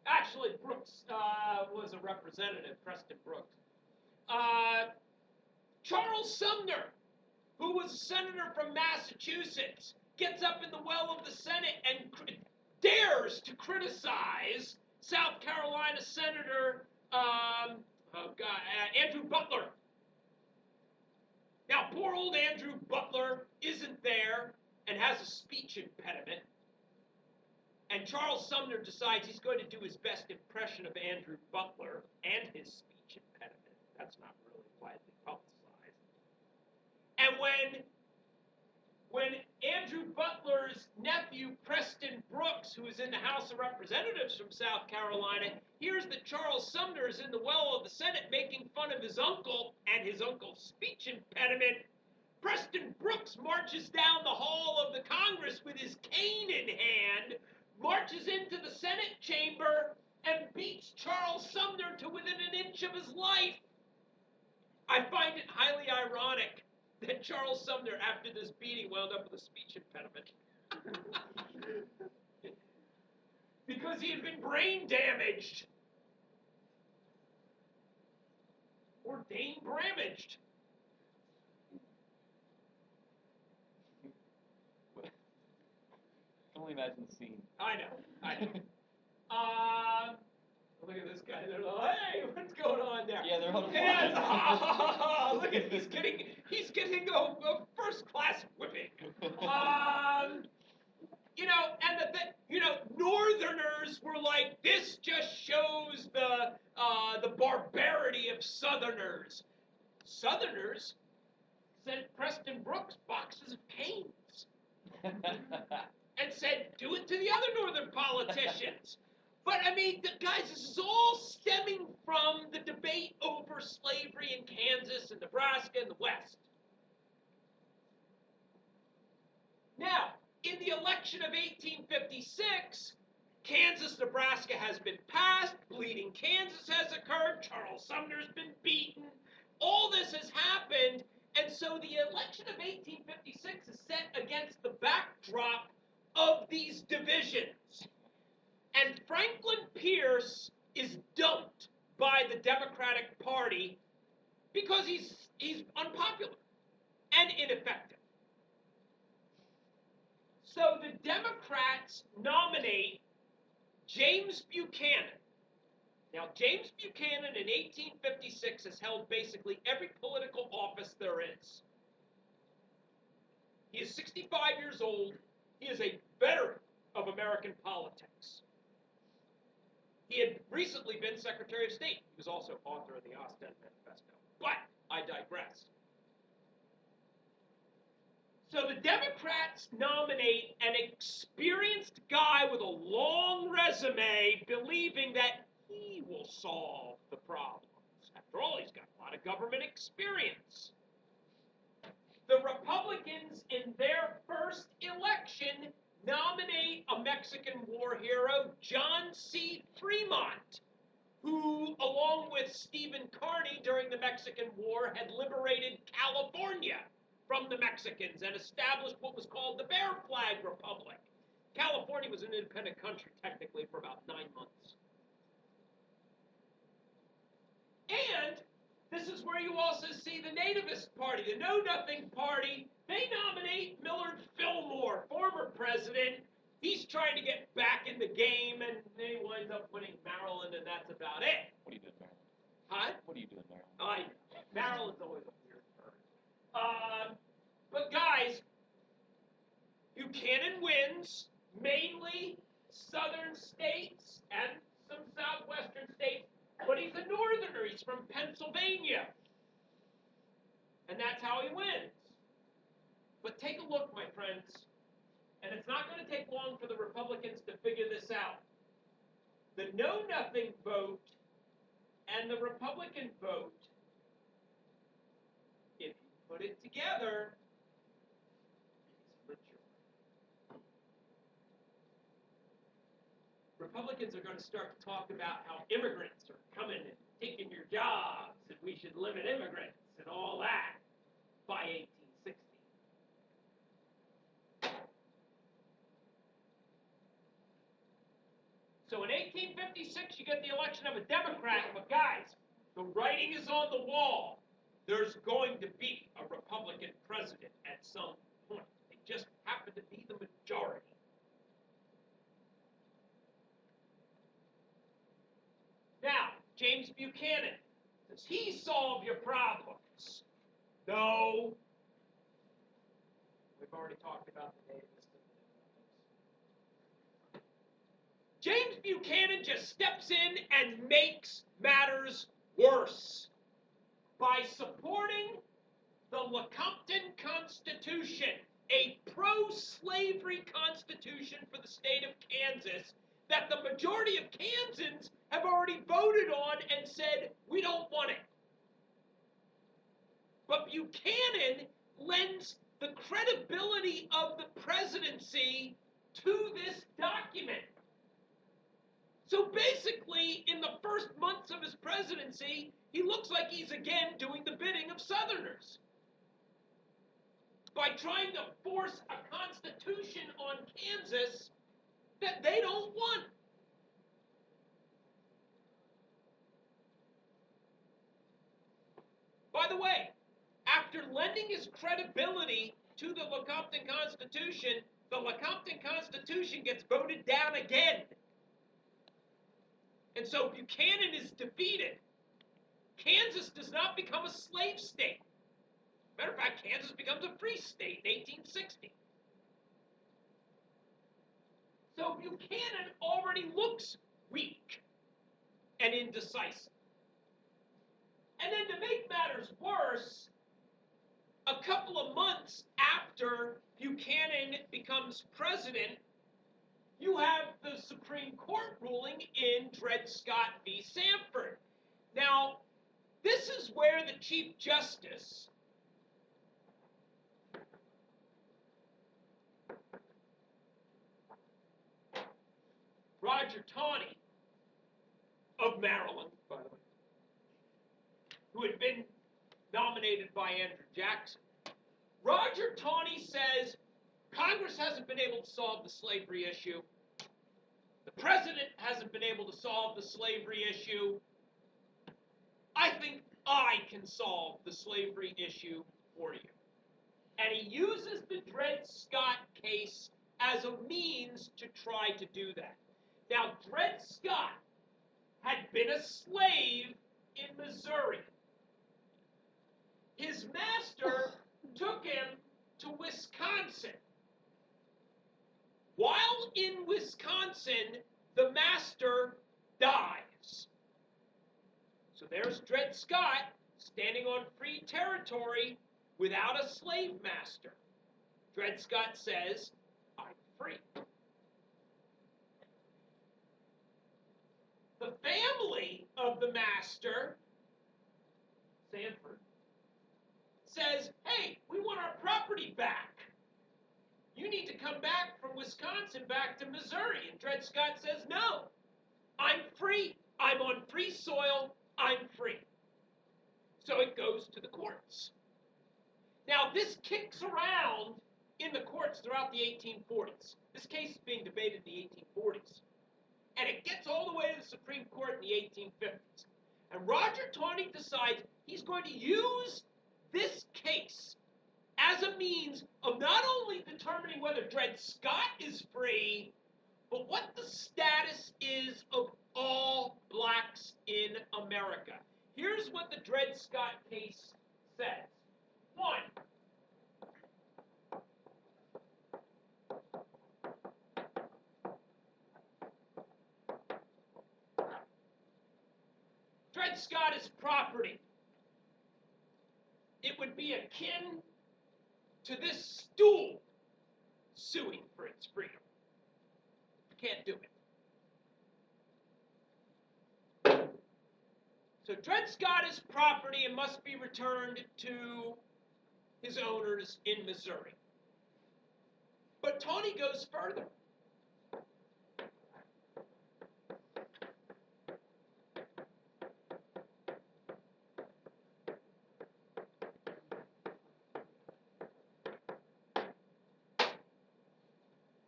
Actually, Brooks was a representative, Preston Brooks. Charles Sumner, who was a senator from Massachusetts, gets up in the well of the Senate and dares to criticize South Carolina Senator Andrew Butler. Now, poor old Andrew Butler isn't there and has a speech impediment. And Charles Sumner decides he's going to do his best impression of Andrew Butler and his speech impediment. That's not really widely publicized. And when Andrew Butler's nephew, Preston Brooks, who is in the House of Representatives from South Carolina, hears that Charles Sumner is in the well of the Senate making fun of his uncle and his uncle's speech impediment, Preston Brooks marches down the hall of the Congress with his cane in hand, marches into the Senate chamber, and beats Charles Sumner to within an inch of his life. I find it highly ironic that Charles Sumner, after this beating, wound up with a speech impediment. Because he had been brain damaged. Or Dane Bramaged. I can only imagine the scene. I know. Look at this guy. They're like, hey, what's going on there? Yeah, they're on fire. Look at he's getting a first-class whipping. Northerners were like, this just shows the barbarity of Southerners. Southerners sent Preston Brooks boxes of canes and said, do it to the other Northern politicians. But, I mean, guys, this is all stemming from the debate over slavery in Kansas and Nebraska and the West. Now, in the election of 1856, Kansas-Nebraska has been passed, Bleeding Kansas has occurred, Charles Sumner's been beaten, all this has happened, and so the election of 1856 is set against the backdrop of these divisions. And Franklin Pierce is dumped by the Democratic Party because he's unpopular and ineffective. So the Democrats nominate James Buchanan. Now, James Buchanan in 1856 has held basically every political office there is. He is 65 years old. He is a veteran of American politics. He had recently been Secretary of State. He was also author of the Ostend Manifesto. But I digress. So the Democrats nominate an experienced guy with a long resume, believing that he will solve the problems. After all, he's got a lot of government experience. The Republicans, in their first election, nominate a Mexican war hero, John C. Fremont, who, along with Stephen Kearny during the Mexican War, had liberated California from the Mexicans and established what was called the Bear Flag Republic. California was an independent country, technically, for about 9 months. And this is where you also see the Nativist Party, the Know Nothing Party. They nominate Millard Fillmore, former president. He's trying to get back in the game, and then he winds up winning Maryland, and that's about it. What do you do in Maryland? Huh? What do you do in Maryland? Maryland's always a weird bird. But guys, Buchanan wins, mainly southern states and some southwestern states, but he's a northerner. He's from Pennsylvania. And that's how he wins. But take a look, my friends, and it's not going to take long for the Republicans to figure this out. The Know Nothing vote and the Republican vote, if you put it together, is mature. Republicans are going to start to talk about how immigrants are coming and taking your jobs, and we should limit immigrants and all that by 1860. So in 1856, you get the election of a Democrat, but guys, the writing is on the wall. There's going to be a Republican president at some point. They just happen to be the majority. Now, James Buchanan, does he solve your problems? No. We've already talked about the nativists and the James Buchanan just steps in and makes matters worse by supporting the Lecompton Constitution, a pro-slavery constitution for the state of Kansas that the majority of Kansans have already voted on and said, we don't want it. But Buchanan lends the credibility of the presidency to this document. So basically, in the first months of his presidency, he looks like he's again doing the bidding of Southerners by trying to force a constitution on Kansas that they don't want. By the way, after lending his credibility to the Lecompton Constitution, the Lecompton Constitution gets voted down again. And so Buchanan is defeated. Kansas does not become a slave state. Matter of fact, Kansas becomes a free state in 1860. So Buchanan already looks weak and indecisive. And then to make matters worse, a couple of months after Buchanan becomes president, you have the Supreme Court ruling in Dred Scott v. Sanford. Now, this is where the Chief Justice Roger Taney of Maryland, by the way, who had been nominated by Andrew Jackson. Roger Taney says Congress hasn't been able to solve the slavery issue. The president hasn't been able to solve the slavery issue. I think I can solve the slavery issue for you. And he uses the Dred Scott case as a means to try to do that. Now, Dred Scott had been a slave in Missouri. His master took him to Wisconsin. While in Wisconsin, the master dies. So there's Dred Scott standing on free territory without a slave master. Dred Scott says, I'm free. The family of the master, Sanford, says, hey, we want our property back. You need to come back from Wisconsin back to Missouri. And Dred Scott says, no, I'm free. I'm on free soil. I'm free. So it goes to the courts. Now, this kicks around in the courts throughout the 1840s. This case is being debated in the 1840s. And it gets all the way to the Supreme Court in the 1850s. And Roger Taney decides he's going to use this case as a means of not only determining whether Dred Scott is free, but what the status is of all blacks in America. Here's what the Dred Scott case says. 1. Dred Scott is property. It would be akin to this stool suing for its freedom. Can't do it. So Dred Scott is property and must be returned to his owners in Missouri. But Taney goes further.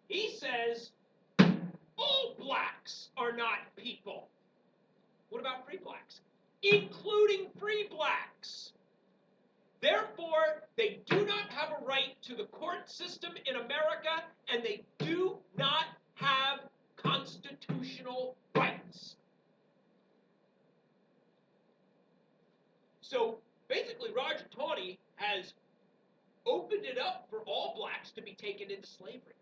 He says, all blacks are not people. What about free blacks? Including free blacks. Therefore, they do not have a right to the court system in America, and they do not have constitutional rights. So basically, Roger Taney has opened it up for all blacks to be taken into slavery,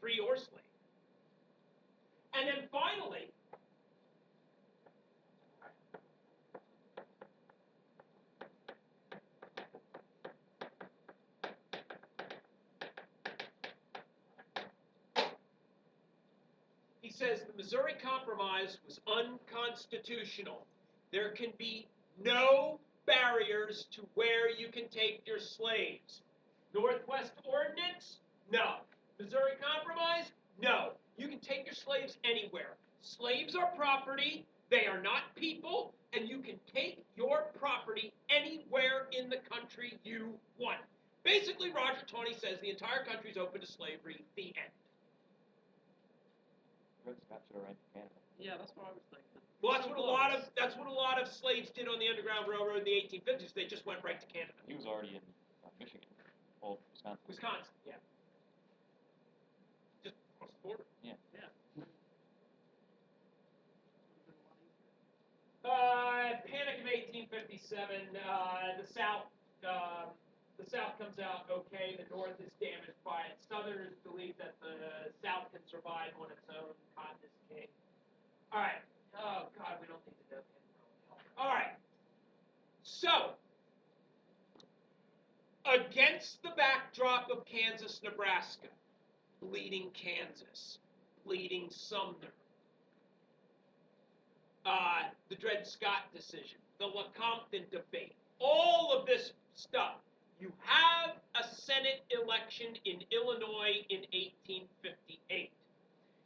free or slave. And then finally, he says the Missouri Compromise was unconstitutional. There can be no barriers to where you can take your slaves. Northwest Ordinance? No. Missouri Compromise? No. You can take your slaves anywhere. Slaves are property, they are not people, and you can take your property anywhere in the country you want. Basically, Roger Taney says the entire country is open to slavery, the end. Dred Scott should have ran to Canada. Yeah, that's what I was thinking. Well, that's what a lot of slaves did on the Underground Railroad in the 1850s. They just went right to Canada. He was already in Michigan. Oh, Wisconsin. Wisconsin, yeah. Just across the border. Yeah. Yeah. Panic of 1857. The South comes out okay. The North is damaged by it. Southerners believe that the South can survive on its own. Cotton is king. All right. Oh God, we don't need to know him. All right. So, against the backdrop of Kansas, Nebraska, bleeding Kansas, bleeding Sumner, the Dred Scott decision, the Lecompton debate, all of this stuff. You have a Senate election in Illinois in 1858.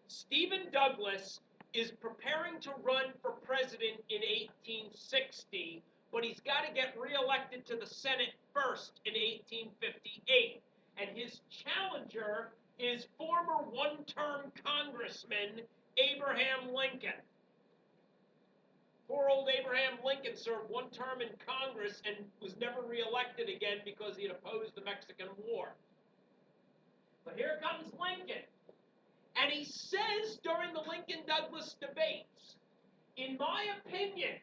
Stephen Douglas is preparing to run for president in 1860, but he's got to get reelected to the Senate first in 1858. And his challenger is former one-term Congressman Abraham Lincoln. Poor old Abraham Lincoln served one term in Congress and was never reelected again because he had opposed the Mexican War. But here comes Lincoln. And he says during the Lincoln-Douglas debates, in my opinion,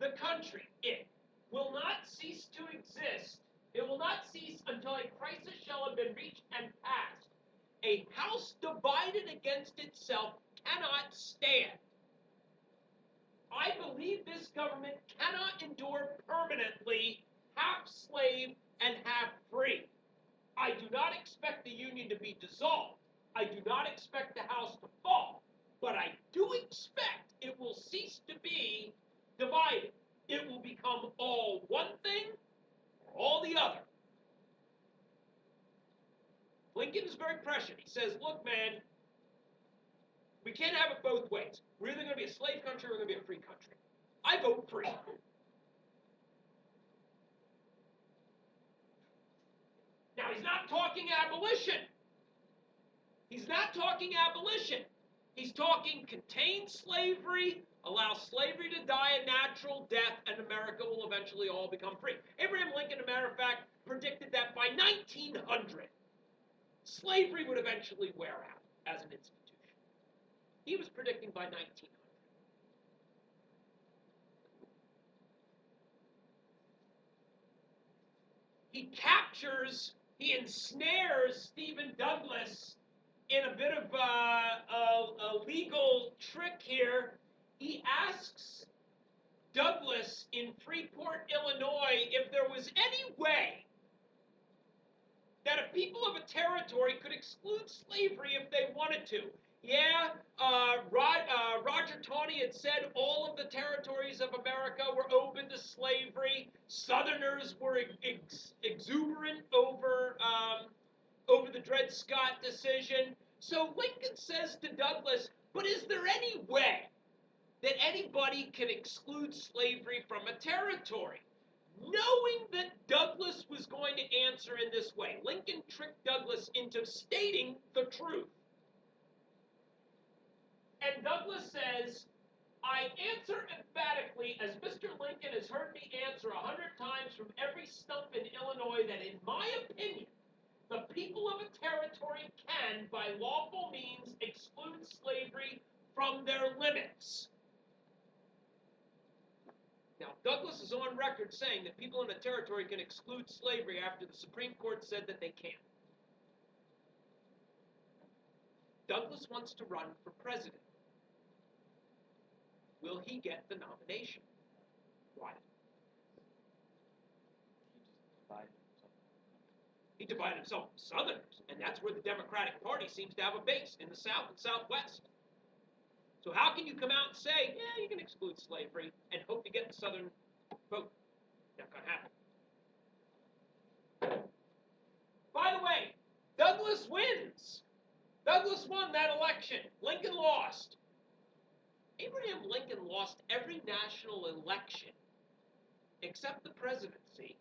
the country, it will not cease to exist. It will not cease until a crisis shall have been reached and passed. A house divided against itself cannot stand. I believe this government cannot endure permanently half slave and half free. I do not expect the Union to be dissolved. I do not expect the House to fall. But I do expect it will cease to be divided. It will become all one thing or all the other. Lincoln is very prescient. He says, look, man, we can't have it both ways. We're either going to be a slave country or we're going to be a free country. I vote free. Now, he's not talking abolition. He's not talking abolition. He's talking contain slavery, allow slavery to die a natural death, and America will eventually all become free. Abraham Lincoln, as a matter of fact, predicted that by 1900, slavery would eventually wear out as an institution. He was predicting by 1900. He ensnares Stephen Douglas in a bit of a legal trick here. He asks Douglas in Freeport, Illinois, if there was any way that a people of a territory could exclude slavery if they wanted to. Yeah, Roger Taney had said all of the territories of America were open to slavery. Southerners were exuberant over the Dred Scott decision. So Lincoln says to Douglas, but is there any way that anybody can exclude slavery from a territory? Knowing that Douglas was going to answer in this way, Lincoln tricked Douglas into stating the truth. And Douglas says, I answer emphatically, as Mr. Lincoln has heard me answer 100 times from every stump in Illinois, that in my opinion, the people of a territory can, by lawful means, exclude slavery from their limits. Now, Douglas is on record saying that people in a territory can exclude slavery after the Supreme Court said that they can't. Douglas wants to run for president. Will he get the nomination? Why? He divided himself from Southerners, and that's where the Democratic Party seems to have a base, in the South and Southwest. So how can you come out and say, yeah, you can exclude slavery, and hope to get the Southern vote? Not going to happen. By the way, Douglas wins. Douglas won that election. Lincoln lost. Abraham Lincoln lost every national election except the presidency.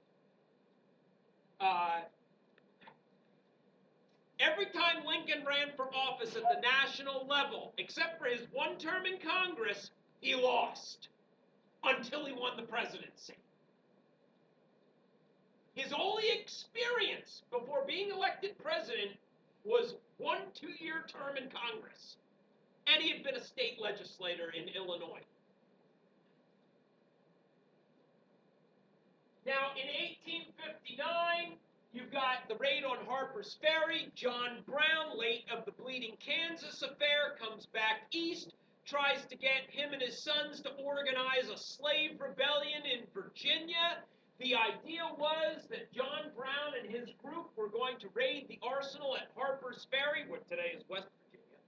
Every time Lincoln ran for office at the national level, except for his one term in Congress, he lost until he won the presidency. His only experience before being elected president was 1 2-year term in Congress. And he had been a state legislator in Illinois. Now, in 1859, you've got the raid on Harper's Ferry. John Brown, late of the Bleeding Kansas affair, comes back east, tries to get him and his sons to organize a slave rebellion in Virginia. The idea was that John Brown and his group were going to raid the arsenal at Harper's Ferry, what today is West Virginia,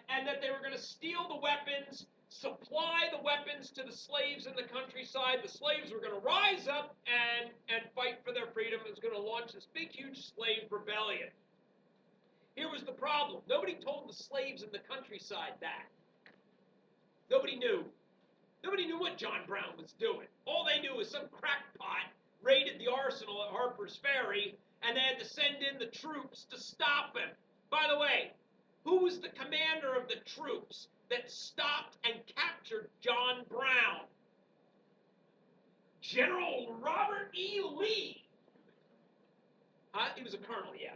and that they were going to steal the weapons, supply the weapons to the slaves in the countryside. The slaves were going to rise up and fight for their freedom. It was going to launch this big, huge slave rebellion. Here was the problem. Nobody told the slaves in the countryside that. Nobody knew. Nobody knew what John Brown was doing. All they knew was some crackpot raided the arsenal at Harper's Ferry, and they had to send in the troops to stop him. By the way, who was the commander of the troops that stopped and captured John Brown? General Robert E. Lee. He was a colonel, yeah.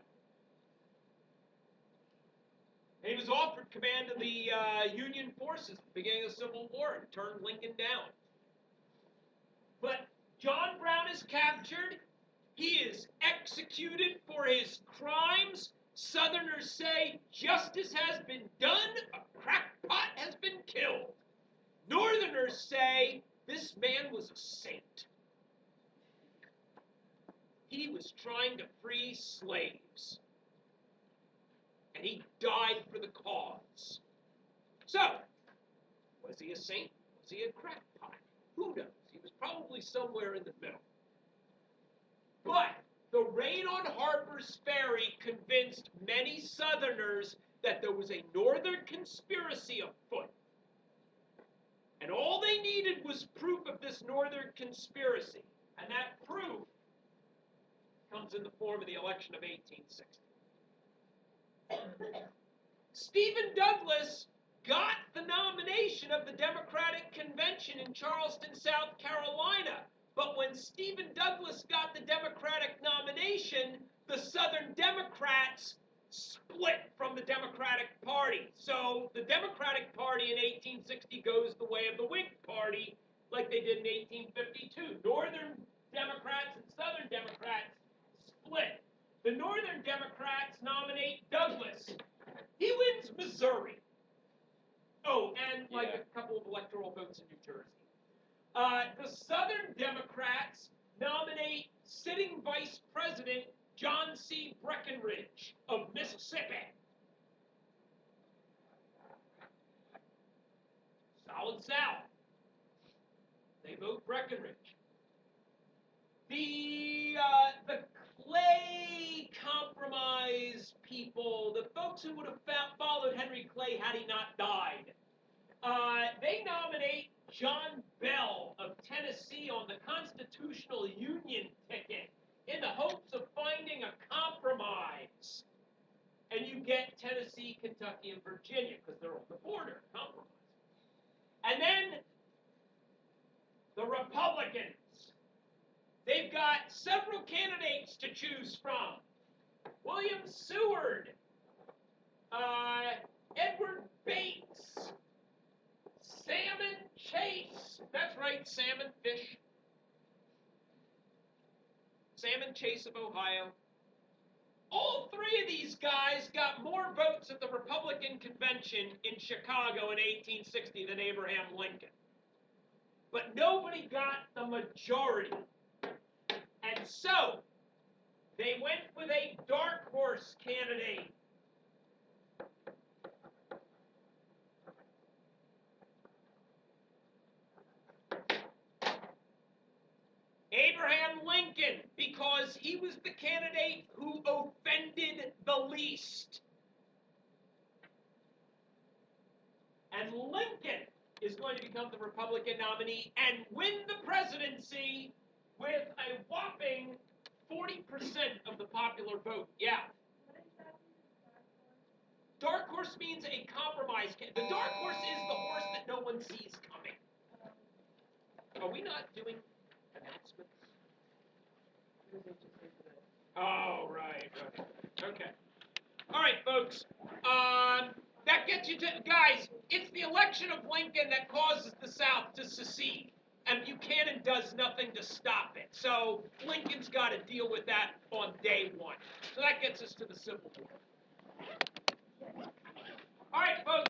And he was offered command of the Union forces at the beginning of the Civil War and turned Lincoln down. But John Brown is captured. He is executed for his crimes. Southerners say justice has been done. A crackpot has been killed. free slaves. And he died for the cause. So, was he a saint? Was he a crackpot? Who knows? He was probably somewhere in the middle. But the raid on Harper's Ferry convinced many Southerners that there was a Northern conspiracy afoot. And all they needed was proof of this Northern conspiracy. And that proof comes in the form of the election of 1860. Stephen Douglas got the nomination of the Democratic Convention in Charleston, South Carolina. But when Stephen Douglas got the Democratic nomination, the Southern Democrats split from the Democratic Party. So the Democratic Party in 1860 goes the way of the Whig Party, like they did in 1852. Northern Democrats and Southern Democrats split. The Northern Democrats nominate Douglas. He wins Missouri. Oh, and like a couple of electoral votes in New Jersey. The Southern Democrats nominate sitting Vice President John C. Breckinridge of Mississippi. Solid South. They vote Breckinridge. The Clay Compromise people, the folks who would have followed Henry Clay had he not died, they nominate John Bell of Tennessee on the Constitutional Union ticket in the hopes of finding a compromise. And you get Tennessee, Kentucky, and Virginia because they're on the border. Compromise. And then the Republicans. They've got several candidates to choose from. William Seward, Edward Bates, Salmon Chase. That's right, salmon fish. Salmon Chase of Ohio. All three of these guys got more votes at the Republican convention in Chicago in 1860 than Abraham Lincoln. But nobody got the majority. And so, they went with a dark horse candidate. Abraham Lincoln, because he was the candidate who offended the least. And Lincoln is going to become the Republican nominee and win the presidency with a whopping 40% of the popular vote. Yeah. Dark horse means a compromise. The dark horse is the horse that no one sees coming. Are we not doing announcements? Oh, right. Okay. All right, folks. That gets you to, guys, it's the election of Lincoln that causes the South to secede. And Buchanan does nothing to stop it. So Lincoln's got to deal with that on day one. So that gets us to the Civil War. All right, folks.